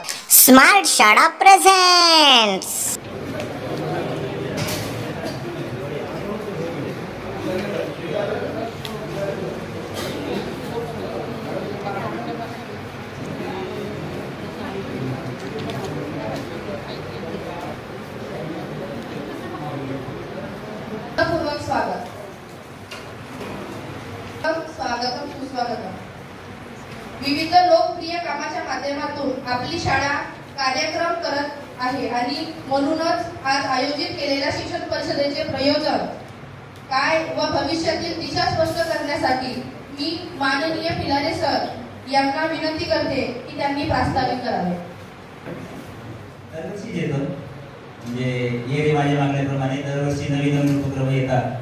Smart शाळा presents. स्वागतम सुस्वागतम. विविध लोकप्रिय कामाच्या माध्यमातून आपली शाळा कार्यक्रम करत आहे आणि म्हणूनच आज आयोजित केलेल्या शिक्षण परिषदेचे प्रयोजन काय व भविष्यातील दिशा स्पष्ट करण्यासाठी मी माननीय फिलारे सर यांना विनंती करते की त्यांनी प्रास्ताविक करावे. दरवर्षी येतो म्हणजे येणे माझ्या मागण्याप्रमाणे दरवर्षी नवीन नवीन उपक्रम येतात.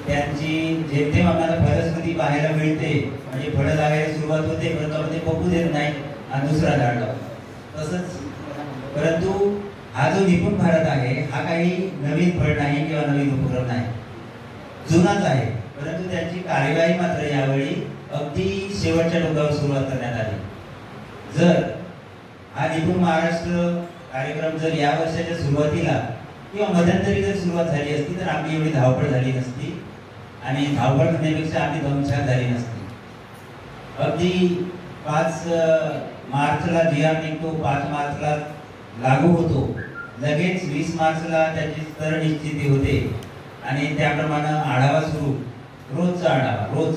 त्यांची जेमतेम आम्हाला फलश्रुती पाहायला मिळते, म्हणजे फळं लागायला सुरुवात होते परंतु आपण ते पकू देत नाही आणि दुसरा झाड लावतो तसंच. परंतु हा जो निपुण भारत आहे हा काही नवीन फळ नाही किंवा नवीन उपक्रम नाही, जुनाच आहे. परंतु त्यांची कार्यवाही मात्र यावेळी अगदी शेवटच्या टोकावर सुरुवात करण्यात आली. जर हा निपुण महाराष्ट्र कार्यक्रम जर या वर्षाच्या सुरुवातीला किंवा मध्यंतरी जर सुरुवात झाली असती तर आपली एवढी धावपळ झाली नसती आणि धावपळ करण्यापेक्षा आपली दमछाक झाली नसती. अगदी 5 मार्चला जी आर निघतो, 5 मार्चला लागू होतो, लगेच 20 मार्चला त्याची स्तर निश्चिती होते आणि त्याप्रमाणे आढावा सुरू. रोजचा आढावा रोज,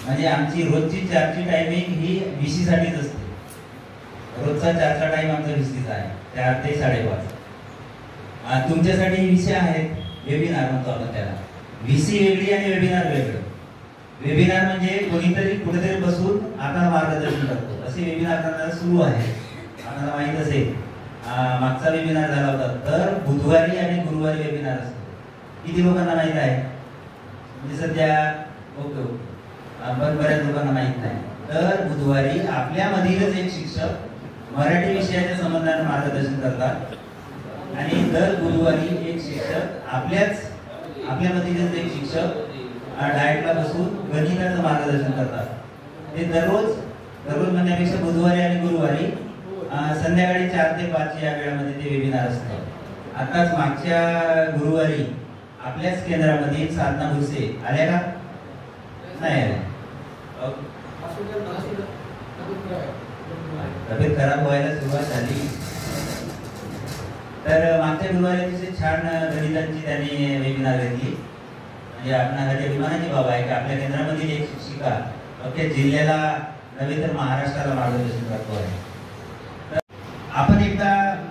म्हणजे आमची रोजची चर्चेची टायमिंग ही VC साठीच असते. रोजचा 4चा टाइम आमचा VCचा आहे, 4 ते 5:30. तुमच्यासाठी विषय आहेत वेबिनार म्हणतो आपण त्याला. VC वेगळी आणि वेबिनार वेगळं. वेबिनार म्हणजे कोणीतरी कुठेतरी बसून आपल्याला मार्गदर्शन करतो, असे वेबिनार करणारा सुरू आहे. आपल्याला माहित असेल मागचा वेबिनार झाला होता, तर बुधवारी आणि गुरुवारी वेबिनार असतो. किती लोकांना माहित आहे? म्हणजे सध्या ओके पण बऱ्याच लोकांना माहित नाही. तर बुधवारी आपल्यामधीलच एक शिक्षक मराठी विषयाच्या संबंधाने मार्गदर्शन करतात आणि दर गुरुवारी एक शिक्षक आपल्यामधीलच एक शिक्षक डायटला बसून गणिताचं मार्गदर्शन करतात. ते दररोज म्हणण्यापेक्षा बुधवारी आणि गुरुवारी संध्याकाळी 4 ते 5 या वेळामध्ये ते वेबिनार असतात. आताच मागच्या गुरुवारी आपल्याच केंद्रामध्ये साधना भुसे आल्या का? नाही आल्या. तब्येत खराब व्हायला सुरुवात झाली. तर मागच्या गुरुवारी अतिशय छान गणितांची त्यांनी वेबिनार घेतली. म्हणजे आपणासाठी अभिमानाची बाब आहे की आपल्या केंद्रामधील एक शिक्षिका अख्ख्या जिल्ह्याला नव्हे तर महाराष्ट्राला मार्गदर्शन करतो आहे. तर आपण एकदा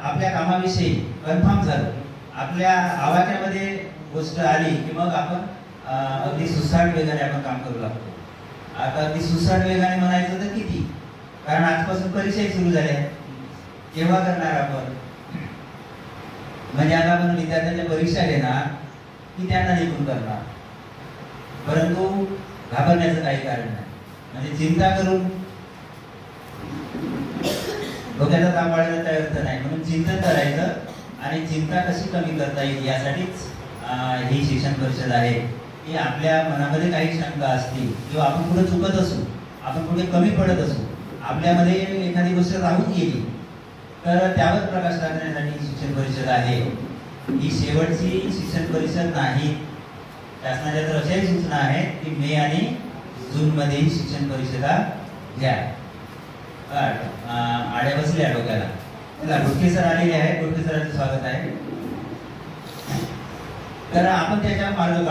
आपल्या कामाविषयी कन्फर्म झालो, आपल्या आवाक्यामध्ये गोष्ट आली की मग आपण अगदी सुसाट वेगाने आपण काम करू लागतो. आता अगदी सुसाट वेगाने म्हणायचं तर किती, कारण आजपासून परीक्षाही सुरू झाल्या. केव्हा करणार आपण? म्हणजे आता आपण विद्यार्थ्यांच्या परीक्षा घेणार की त्यांना निपुण करणार. परंतु घाबरण्याचं काही कारण नाही. म्हणजे चिंता करून डोक्याचा ताप वाढण्याचा काही अर्थ नाही. म्हणून चिंतन करायचं आणि चिंता कशी कमी करता येईल यासाठीच ही शिक्षण परिषद आहे. की आपल्या मनामध्ये काही शंका असतील किंवा आपण कुठे चुकत असू, आपण कुठे कमी पडत असू, आपल्यामध्ये एखादी गोष्ट राहून गेली तर त्यावर प्रकाश टाकण्यासाठी शिक्षण परिषद आहे. ही शेवटची शिक्षण परिषद नाही. शासनाच्या तर अशाही सूचना आहेत की मे आणि जून मध्ये शिक्षण परिषदा घ्या. आड्या बसल्या डोक्याला. गुटके सर आलेले आहेत, गुटके सरांचं स्वागत आहे. तर आपण त्याच्यावर मार्ग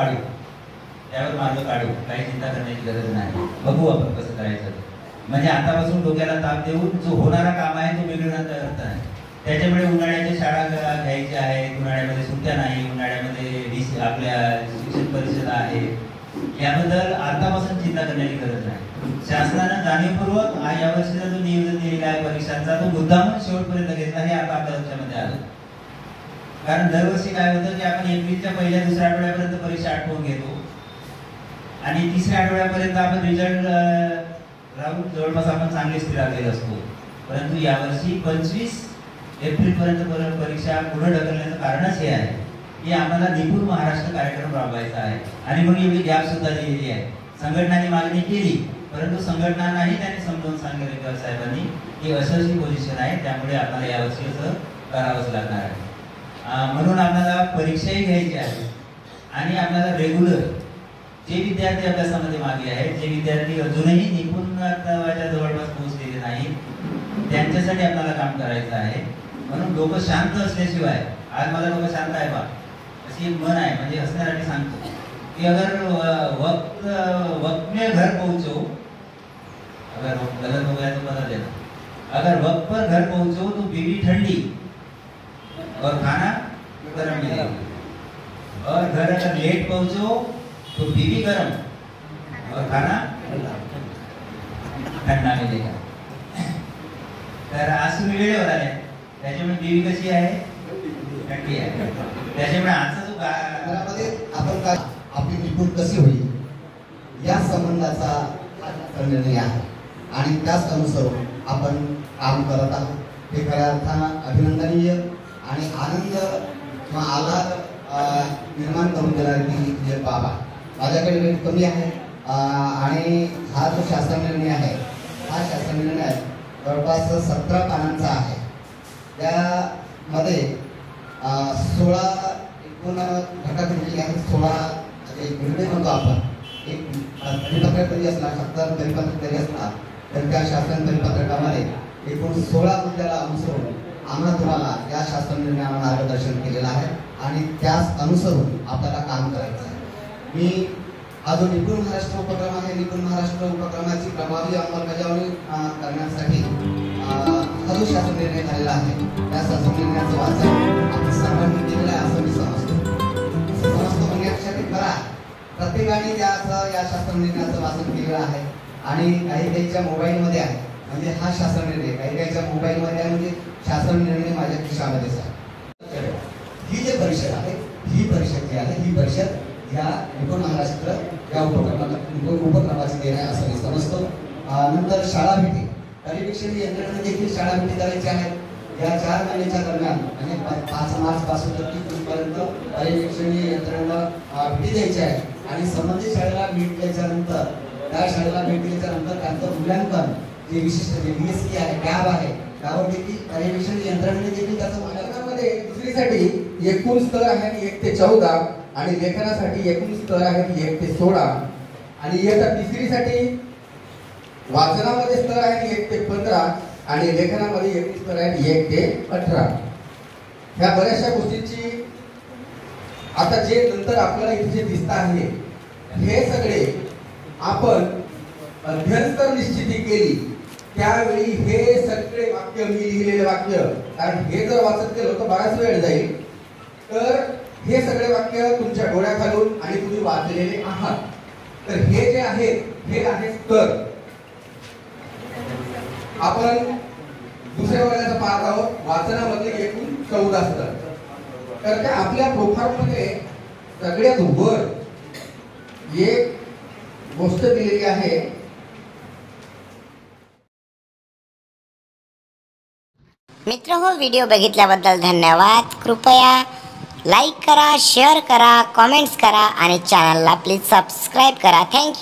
काढू, काही चिंता करण्याची गरज नाही. बघू आपण कसं करायचं. म्हणजे आतापासून डोक्याला ताप देऊन जो होणारा काम आहे तो बिघडण्याचा अर्थ नाही. त्याच्यामुळे उन्हाळ्याच्या शाळा घ्यायच्या आहेत, उन्हाळ्यामध्ये सुट्ट्या नाही, उन्हाळ्यामध्ये आपल्या शिक्षण परिषद आहे, याबद्दल आतापासून चिंता करण्याची गरज नाही. शासनानं जाणीवपूर्वक या वर्षीचा जो नियोजन दिलेला आहे परीक्षांचा तो मुद्दाम शेवटपर्यंत घेतला. हे आता आपल्या लक्षामध्ये आलं. कारण दरवर्षी काय होतं की आपण एप्रिलच्या पहिल्या दुसऱ्या आठवड्यापर्यंत परीक्षा आठवून घेतो आणि तिसऱ्या आठवड्यापर्यंत आपण रिझल्ट राहून जवळपास आपण चांगले स्थिर लागलेले असतो. परंतु यावर्षी 25 एप्रिलपर्यंत परीक्षा पुढे ढकलण्याचं कारणच हे आहे की आम्हाला निपुण महाराष्ट्र कार्यक्रम राबवायचा आहे आणि मग एवढी गॅप सुद्धा दिलेली आहे. संघटनांनी मागणी केली परंतु संघटनांनाही त्यांनी समजावून सांगितलं साहेबांनी की अशी पोझिशन आहे, त्यामुळे आपल्याला यावर्षी असं करावंच लागणार आहे. म्हणून आपल्याला परीक्षाही घ्यायची आहे आणि आपल्याला रेग्युलर जे विद्यार्थी अभ्यासामध्ये मागे आहेत, जे विद्यार्थी अजूनही निपुणत्वाच्या जवळपास पोहोचलेले नाही, त्यांच्यासाठी आपल्याला काम करायचं आहे. म्हणून लोक शांत असल्याशिवाय, आज मला लोक शांत आहे बा अशी एक मन आहे, म्हणजे हसण्यासाठी सांगतो कि अगर वक्त में घर पहुंचो, अगर गलत हो गया तो बता देना, अगर वक्त पर घर पहुंचो तो बीवी ठंडी और खाना गर्म मिलेगा, और घर अगर लेट पहुंचो तो बीवी गर्म और खाना ठंडा मिलेगा. तर आज तुम्ही वेळेवर आले, त्याच्यामुळे बीवी कशी आहे, थंडी आहे. त्याच्यामुळे आजचा जो घरामध्ये आपण काय आपली निपुण कशी होईल या संबंधाचा हा निर्णय आहे आणि त्याच अनुसरून आपण काम करत आहोत. हे खऱ्या अर्थानं अभिनंदनीय आणि आनंद किंवा आल्हाद निर्माण करून देणारी ही बाब आहे. माझ्याकडे वेळ कमी आहे आणि हा जो शासन निर्णय आहे, हा शासन निर्णय जवळपास 17 पानांचा आहे. त्यामध्ये 16 एकूण घटक दिलेले आहेत. 16 निर्णय म्हणतो आपण, एक परिपत्रक कधी असणार, शासन परिपत्रक कधी असणार, तर त्या शासन परिपत्रकामध्ये एकूण 16 मुद्द्याला अनुसरून आम्हाला तुम्हाला या शासन निर्णयाला मार्गदर्शन केलेलं आहे आणि त्याच अनुसरून आपल्याला काम करायचं आहे. मी हा जो निपुण महाराष्ट्र उपक्रम आहे, निपुण महाराष्ट्र उपक्रमाची प्रभावी अंमलबजावणी करण्यासाठी हा जो शासन निर्णय झालेला आहे, त्या शासन निर्णयाचं वाचन आपण सर्वांनी केलेलं आहे असं मी समजतो म्हणण्यासाठी करा. प्रत्येकाने या शासन निर्णयाचं वाचन केलेलं आहे आणि काही काहीच्या मोबाईलमध्ये आहे, म्हणजे हा शासन निर्णय काही काहीच्या मोबाईलमध्ये आहे, म्हणजे शासन निर्णय माझ्या खिशामध्येच आहे. ही जी परिषद आहे, ही परिषद जी आहे, ही परिषद या निपुण महाराष्ट्र या उपक्रमाची देण आहे असं मी समजतो. नंतर शाळा भेटी, परिवीक्षण यंत्रणा देखील शाळा भेटी करायची आहेत. या 4 महिन्याच्या दरम्यान म्हणजे 5 मार्च पासून तर 30 जूनपर्यंत परिवीक्षण यंत्रणेला भेटी द्यायची आहे आणि संबंधित शाळेला भेट द्यायच्यानंतर, त्या शाळेला भेट दिल्याच्यानंतर त्यांचं मूल्यांकन जे विशिष्ट जे VSK आहे, टॅब आहे, त्यावर देखील परिवीक्षण यंत्रणेने देखील त्याचं मूल्यांकनामध्ये दुसरीसाठी एकूण स्तर आहेत 1 ते 14 आणि लेखनासाठी एकूण स्तर आहेत 1 ते 16 आणि इयत्ता तिसरीसाठी वाचनामध्ये स्तर आहेत 1 ते 15 आणि लेखनामध्ये एकूण स्तर आहेत 1 ते 18. ह्या बऱ्याचशा गोष्टींची आता जे नंतर आपल्याला इथे जे दिसत आहे, हे सगळे आपण अध्ययन स्तर निश्चिती केली त्यावेळी हे सगळे वाक्य मी लिहिलेले वाक्य, कारण हे जर वाचत गेलो तर बराच वेळ जाईल, तर हे सगळे वाक्य तुमच्या डोळ्याखालून आणि तुम्ही वाचलेले आहात. तर हे जे आहे हे आहे स्तर. आपण दुसऱ्या वर्गाचा पाहत आहोत, वाचनामध्ये एकूण 14 स्तर. तर त्या आपल्या प्रोफाइलमध्ये सगळ्यात वर एक गोष्ट दिलेली आहे. मित्र हो, व्हिडिओ बघितल्याबद्दल धन्यवाद. कृपया लाईक करा, शेअर करा, कमेंट्स करा आणि चॅनलला प्लीज सबस्क्राईब करा. थँक्यू.